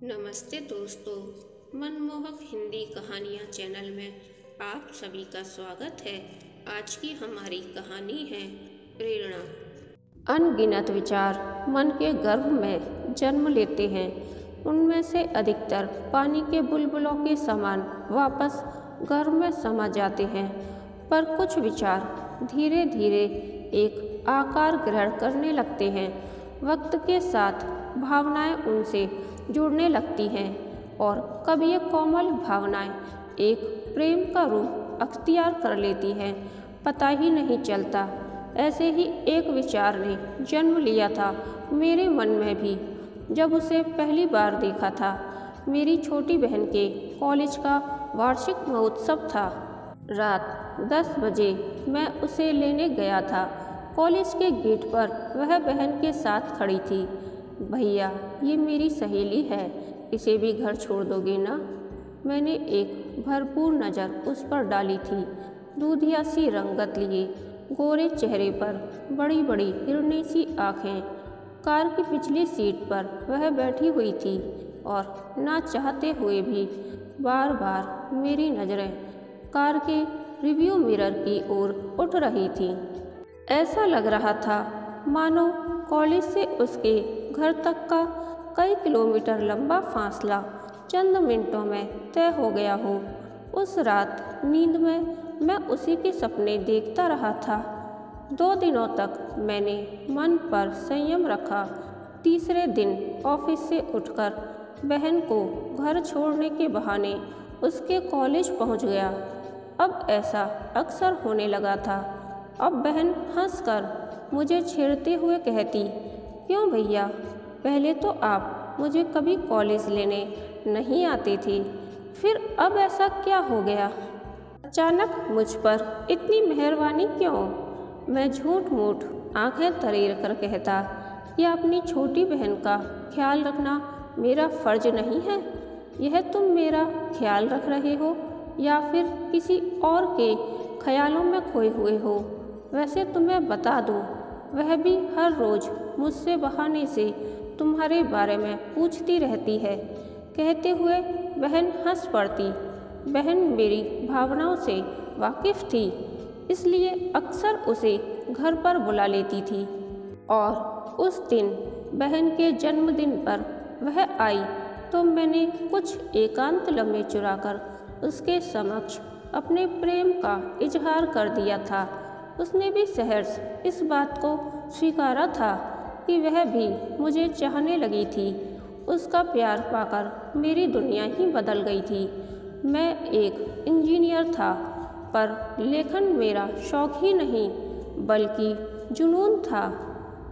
नमस्ते दोस्तों, मनमोहक हिंदी कहानियाँ चैनल में आप सभी का स्वागत है। आज की हमारी कहानी है प्रेरणा। अनगिनत विचार मन के गर्भ में जन्म लेते हैं। उनमें से अधिकतर पानी के बुलबुलों के समान वापस गर्भ में समा जाते हैं, पर कुछ विचार धीरे धीरे एक आकार ग्रहण करने लगते हैं। वक्त के साथ भावनाएं उनसे जुड़ने लगती हैं और कभी ये कोमल भावनाएं एक प्रेम का रूप अख्तियार कर लेती हैं, पता ही नहीं चलता। ऐसे ही एक विचार ने जन्म लिया था मेरे मन में भी, जब उसे पहली बार देखा था। मेरी छोटी बहन के कॉलेज का वार्षिक महोत्सव था। रात 10 बजे मैं उसे लेने गया था। कॉलेज के गेट पर वह बहन के साथ खड़ी थी। भैया, ये मेरी सहेली है, इसे भी घर छोड़ दोगे ना? मैंने एक भरपूर नज़र उस पर डाली थी। दूधिया सी रंगत लिए गोरे चेहरे पर बड़ी बड़ी हिरनी सी आँखें। कार की पिछली सीट पर वह बैठी हुई थी और ना चाहते हुए भी बार बार मेरी नज़रें कार के रिव्यू मिरर की ओर उठ रही थी। ऐसा लग रहा था मानो कॉलेज से उसके घर तक का कई किलोमीटर लंबा फासला चंद मिनटों में तय हो गया हो। उस रात नींद में मैं उसी के सपने देखता रहा था। 2 दिनों तक मैंने मन पर संयम रखा। तीसरे दिन ऑफिस से उठकर बहन को घर छोड़ने के बहाने उसके कॉलेज पहुंच गया। अब ऐसा अक्सर होने लगा था। अब बहन हंसकर मुझे छेड़ते हुए कहती, क्यों भैया, पहले तो आप मुझे कभी कॉलेज लेने नहीं आते थे, फिर अब ऐसा क्या हो गया? अचानक मुझ पर इतनी मेहरबानी क्यों? मैं झूठ मूठ आंखें तरेर कर कहता कि अपनी छोटी बहन का ख्याल रखना मेरा फर्ज नहीं है। यह तुम मेरा ख्याल रख रहे हो या फिर किसी और के ख्यालों में खोए हुए हो? वैसे तुम्हें बता दूं, वह भी हर रोज़ मुझसे बहाने से तुम्हारे बारे में पूछती रहती है। कहते हुए बहन हंस पड़ती। बहन मेरी भावनाओं से वाकिफ़ थी, इसलिए अक्सर उसे घर पर बुला लेती थी। और उस दिन बहन के जन्मदिन पर वह आई तो मैंने कुछ एकांत लम्हे चुराकर उसके समक्ष अपने प्रेम का इजहार कर दिया था। उसने भी सहर्ष इस बात को स्वीकारा था कि वह भी मुझे चाहने लगी थी। उसका प्यार पाकर मेरी दुनिया ही बदल गई थी। मैं एक इंजीनियर था, पर लेखन मेरा शौक ही नहीं बल्कि जुनून था।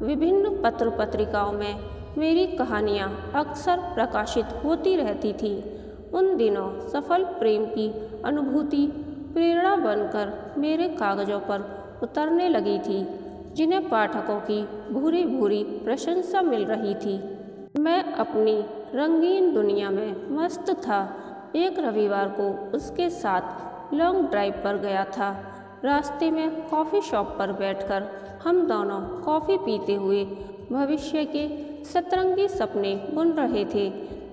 विभिन्न पत्र पत्रिकाओं में मेरी कहानियाँ अक्सर प्रकाशित होती रहती थी। उन दिनों सफल प्रेम की अनुभूति प्रेरणा बनकर मेरे कागज़ों पर उतरने लगी थी, जिन्हें पाठकों की भूरी भूरी प्रशंसा मिल रही थी। मैं अपनी रंगीन दुनिया में मस्त था। एक रविवार को उसके साथ लॉन्ग ड्राइव पर गया था। रास्ते में कॉफ़ी शॉप पर बैठकर हम दोनों कॉफ़ी पीते हुए भविष्य के सतरंगी सपने बुन रहे थे।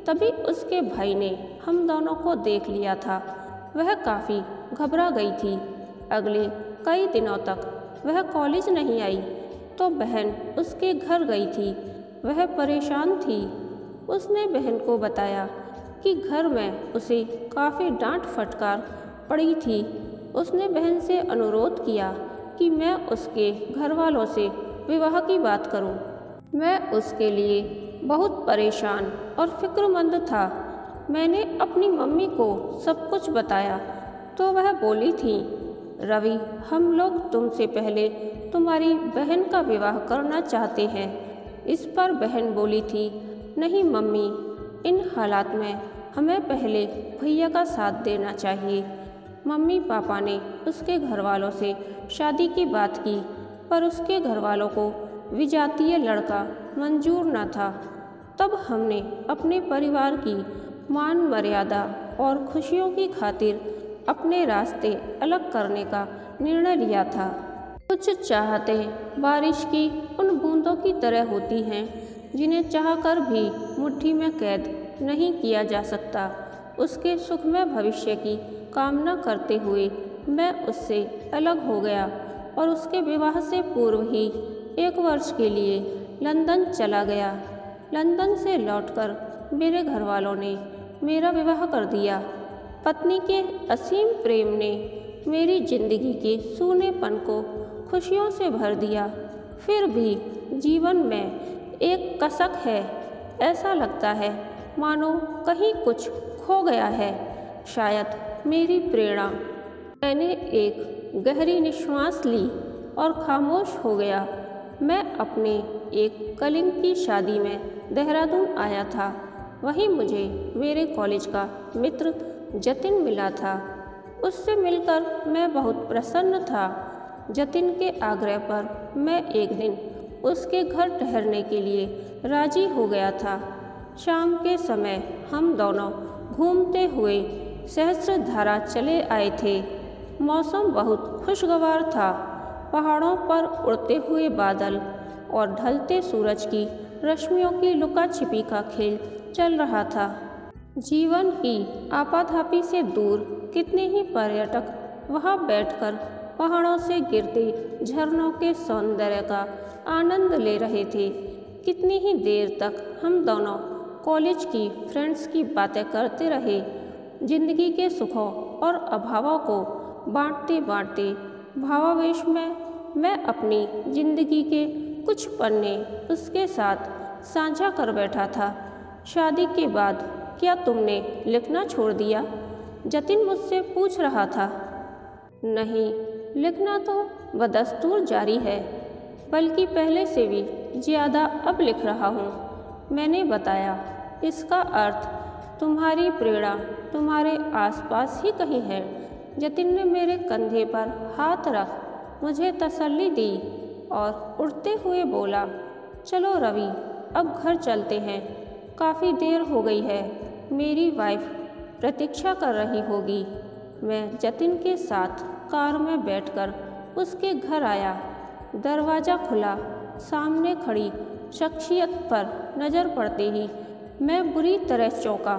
तभी उसके भाई ने हम दोनों को देख लिया था। वह काफ़ी घबरा गई थी। अगले कई दिनों तक वह कॉलेज नहीं आई तो बहन उसके घर गई थी। वह परेशान थी। उसने बहन को बताया कि घर में उसे काफ़ी डांट फटकार पड़ी थी। उसने बहन से अनुरोध किया कि मैं उसके घर वालों से विवाह की बात करूं। मैं उसके लिए बहुत परेशान और फिक्रमंद था। मैंने अपनी मम्मी को सब कुछ बताया तो वह बोली थी, रवि, हम लोग तुमसे पहले तुम्हारी बहन का विवाह करना चाहते हैं। इस पर बहन बोली थी, नहीं मम्मी, इन हालात में हमें पहले भैया का साथ देना चाहिए। मम्मी पापा ने उसके घर वालों से शादी की बात की, पर उसके घर वालों को विजातीय लड़का मंजूर न था। तब हमने अपने परिवार की मान मर्यादा और खुशियों की खातिर अपने रास्ते अलग करने का निर्णय लिया था। कुछ चाहतें बारिश की उन बूंदों की तरह होती हैं जिन्हें चाहकर भी मुट्ठी में कैद नहीं किया जा सकता। उसके सुखमय भविष्य की कामना करते हुए मैं उससे अलग हो गया और उसके विवाह से पूर्व ही 1 वर्ष के लिए लंदन चला गया। लंदन से लौटकर मेरे घर वालों ने मेरा विवाह कर दिया। पत्नी के असीम प्रेम ने मेरी जिंदगी के सूनेपन को खुशियों से भर दिया। फिर भी जीवन में एक कसक है। ऐसा लगता है मानो कहीं कुछ खो गया है। शायद मेरी प्रेरणा। मैंने एक गहरी निश्वास ली और खामोश हो गया। मैं अपने एक कलिंग की शादी में देहरादून आया था। वहीं मुझे मेरे कॉलेज का मित्र जतिन मिला था। उससे मिलकर मैं बहुत प्रसन्न था। जतिन के आग्रह पर मैं एक दिन उसके घर ठहरने के लिए राजी हो गया था। शाम के समय हम दोनों घूमते हुए सहस्त्रधारा चले आए थे। मौसम बहुत खुशगवार था। पहाड़ों पर उड़ते हुए बादल और ढलते सूरज की रश्मियों की लुका छिपी का खेल चल रहा था। जीवन की आपाधापी से दूर कितने ही पर्यटक वहां बैठकर पहाड़ों से गिरते झरनों के सौंदर्य का आनंद ले रहे थे। कितनी ही देर तक हम दोनों कॉलेज की फ्रेंड्स की बातें करते रहे। जिंदगी के सुखों और अभावों को बांटते बांटते भावावेश में मैं अपनी जिंदगी के कुछ पन्ने उसके साथ साझा कर बैठा था। शादी के बाद क्या तुमने लिखना छोड़ दिया? जतिन मुझसे पूछ रहा था। नहीं, लिखना तो बदस्तूर जारी है, बल्कि पहले से भी ज़्यादा अब लिख रहा हूँ, मैंने बताया। इसका अर्थ तुम्हारी प्रेरणा तुम्हारे आसपास ही कहीं है। जतिन ने मेरे कंधे पर हाथ रख मुझे तसल्ली दी और उठते हुए बोला, चलो रवि, अब घर चलते हैं। काफ़ी देर हो गई है। मेरी वाइफ प्रतीक्षा कर रही होगी। मैं जतिन के साथ कार में बैठकर उसके घर आया। दरवाज़ा खुला। सामने खड़ी शख्सियत पर नज़र पड़ते ही मैं बुरी तरह चौंका।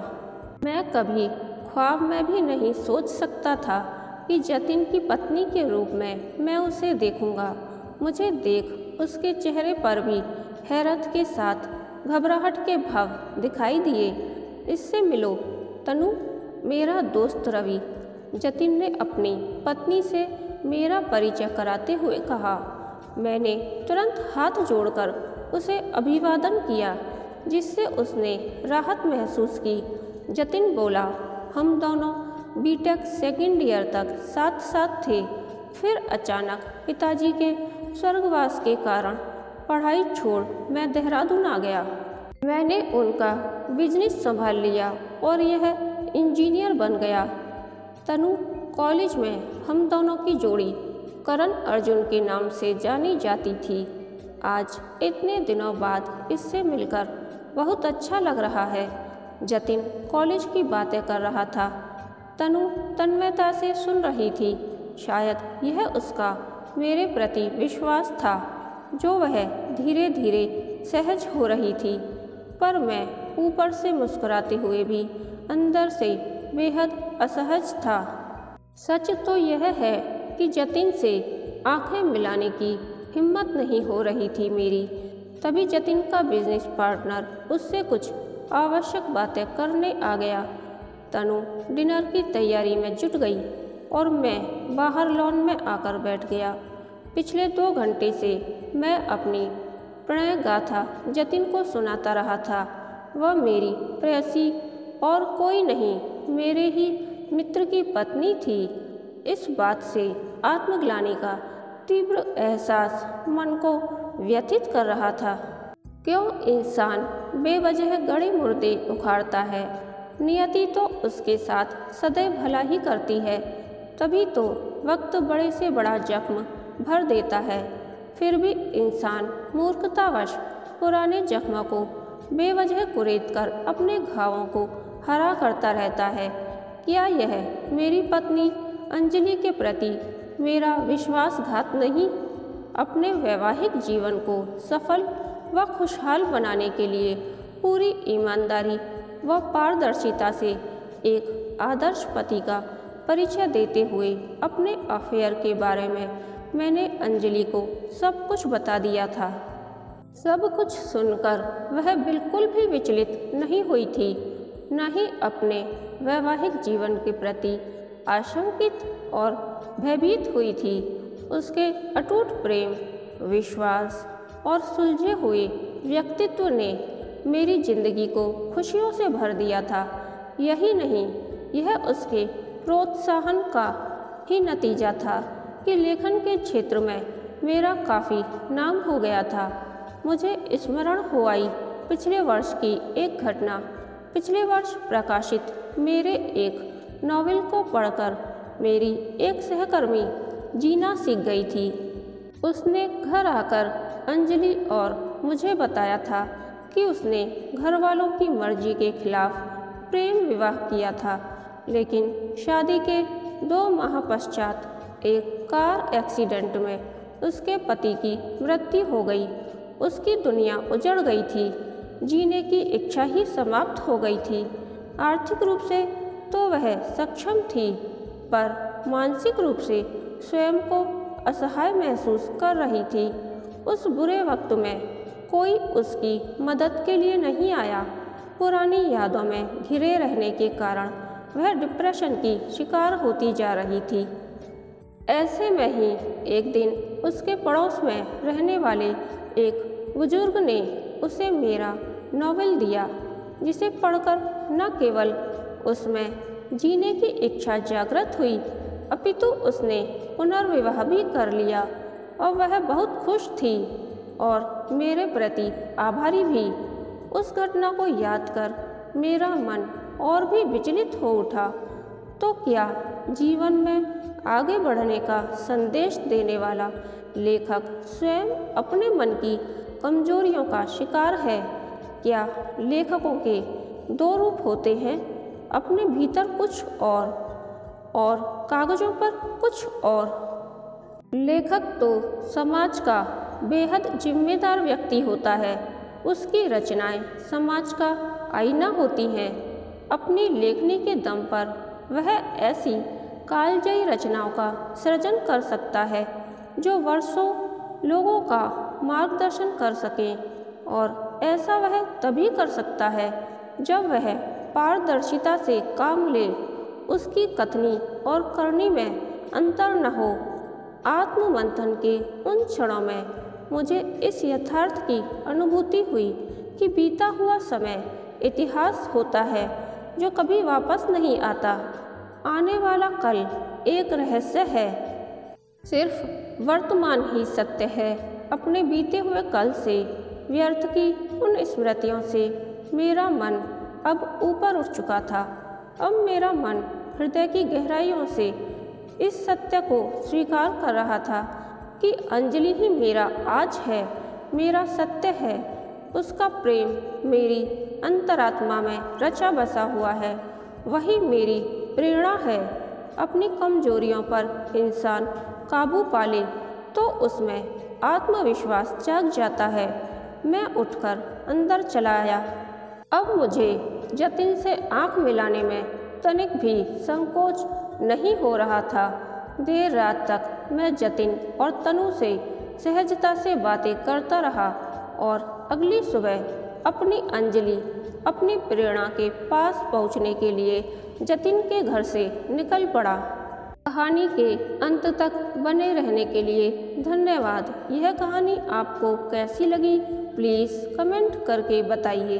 मैं कभी ख्वाब में भी नहीं सोच सकता था कि जतिन की पत्नी के रूप में मैं उसे देखूंगा। मुझे देख उसके चेहरे पर भी हैरत के साथ घबराहट के भाव दिखाई दिए। इससे मिलो तनु, मेरा दोस्त रवि, जतिन ने अपनी पत्नी से मेरा परिचय कराते हुए कहा। मैंने तुरंत हाथ जोड़कर उसे अभिवादन किया, जिससे उसने राहत महसूस की। जतिन बोला, हम दोनों बीटेक सेकंड ईयर तक साथ साथ थे। फिर अचानक पिताजी के स्वर्गवास के कारण पढ़ाई छोड़ मैं देहरादून आ गया। मैंने उनका बिजनेस संभाल लिया और यह इंजीनियर बन गया। तनु, कॉलेज में हम दोनों की जोड़ी करण अर्जुन के नाम से जानी जाती थी। आज इतने दिनों बाद इससे मिलकर बहुत अच्छा लग रहा है। जतिन कॉलेज की बातें कर रहा था। तनु तन्मयता से सुन रही थी। शायद यह उसका मेरे प्रति विश्वास था जो वह धीरे धीरे सहज हो रही थी। पर मैं ऊपर से मुस्कुराते हुए भी अंदर से बेहद असहज था। सच तो यह है कि जतिन से आंखें मिलाने की हिम्मत नहीं हो रही थी मेरी। तभी जतिन का बिजनेस पार्टनर उससे कुछ आवश्यक बातें करने आ गया। तनु डिनर की तैयारी में जुट गई और मैं बाहर लॉन में आकर बैठ गया। पिछले 2 घंटे से मैं अपनी प्रणय गाथा जतिन को सुनाता रहा था। वह मेरी प्रेयसी और कोई नहीं, मेरे ही मित्र की पत्नी थी। इस बात से आत्मग्लानि का तीव्र एहसास मन को व्यथित कर रहा था। क्यों इंसान बेवजह गड़े मुर्दे उखाड़ता है? नियति तो उसके साथ सदैव भला ही करती है। तभी तो वक्त बड़े से बड़ा जख्म भर देता है। फिर भी इंसान मूर्खतावश पुराने जख्मों को बेवजह कुरेद कर अपने घावों को हरा करता रहता है। क्या यह मेरी पत्नी अंजलि के प्रति मेरा विश्वासघात नहीं? अपने वैवाहिक जीवन को सफल व खुशहाल बनाने के लिए पूरी ईमानदारी व पारदर्शिता से एक आदर्श पति का परिचय देते हुए अपने अफेयर के बारे में मैंने अंजलि को सब कुछ बता दिया था। सब कुछ सुनकर वह बिल्कुल भी विचलित नहीं हुई थी, न ही अपने वैवाहिक जीवन के प्रति आशंकित और भयभीत हुई थी। उसके अटूट प्रेम, विश्वास और सुलझे हुए व्यक्तित्व ने मेरी जिंदगी को खुशियों से भर दिया था। यही नहीं, यह उसके प्रोत्साहन का ही नतीजा था कि लेखन के क्षेत्र में मेरा काफ़ी नाम हो गया था। मुझे स्मरण हो आई पिछले वर्ष की एक घटना। पिछले वर्ष प्रकाशित मेरे एक नॉवेल को पढ़कर मेरी एक सहकर्मी जीना सीख गई थी। उसने घर आकर अंजलि और मुझे बताया था कि उसने घर वालों की मर्जी के खिलाफ प्रेम विवाह किया था, लेकिन शादी के 2 माह पश्चात एक कार एक्सीडेंट में उसके पति की मृत्यु हो गई। उसकी दुनिया उजड़ गई थी, जीने की इच्छा ही समाप्त हो गई थी। आर्थिक रूप से तो वह सक्षम थी, पर मानसिक रूप से स्वयं को असहाय महसूस कर रही थी। उस बुरे वक्त में कोई उसकी मदद के लिए नहीं आया। पुरानी यादों में घिरे रहने के कारण वह डिप्रेशन की शिकार होती जा रही थी। ऐसे में ही एक दिन उसके पड़ोस में रहने वाले एक बुजुर्ग ने उसे मेरा नॉवेल दिया, जिसे पढ़कर न केवल उसमें जीने की इच्छा जागृत हुई, अपितु उसने पुनर्विवाह भी कर लिया और वह बहुत खुश थी और मेरे प्रति आभारी भी। उस घटना को याद कर मेरा मन और भी विचलित हो उठा। तो क्या जीवन में आगे बढ़ने का संदेश देने वाला लेखक स्वयं अपने मन की कमजोरियों का शिकार है? क्या लेखकों के 2 रूप होते हैं, अपने भीतर कुछ और कागजों पर कुछ और? लेखक तो समाज का बेहद जिम्मेदार व्यक्ति होता है। उसकी रचनाएं समाज का आईना होती हैं। अपनी लेखनी के दम पर वह ऐसी कालजयी रचनाओं का सृजन कर सकता है जो वर्षों लोगों का मार्गदर्शन कर सकें, और ऐसा वह तभी कर सकता है जब वह पारदर्शिता से काम ले, उसकी कथनी और करनी में अंतर न हो। आत्ममंथन के उन क्षणों में मुझे इस यथार्थ की अनुभूति हुई कि बीता हुआ समय इतिहास होता है जो कभी वापस नहीं आता। आने वाला कल एक रहस्य है, सिर्फ वर्तमान ही सत्य है। अपने बीते हुए कल से, व्यर्थ की उन स्मृतियों से मेरा मन अब ऊपर उठ चुका था। अब मेरा मन हृदय की गहराइयों से इस सत्य को स्वीकार कर रहा था कि अंजलि ही मेरा आज है, मेरा सत्य है। उसका प्रेम मेरी अंतरात्मा में रचा बसा हुआ है, वही मेरी प्रेरणा है। अपनी कमजोरियों पर इंसान काबू पाले तो उसमें आत्मविश्वास जाग जाता है। मैं उठकर अंदर चला आया। अब मुझे जतिन से आंख मिलाने में तनिक भी संकोच नहीं हो रहा था। देर रात तक मैं जतिन और तनु से सहजता से बातें करता रहा और अगली सुबह अपनी अंजलि, अपनी प्रेरणा के पास पहुंचने के लिए जतिन के घर से निकल पड़ा। कहानी के अंत तक बने रहने के लिए धन्यवाद। यह कहानी आपको कैसी लगी प्लीज़ कमेंट करके बताइए।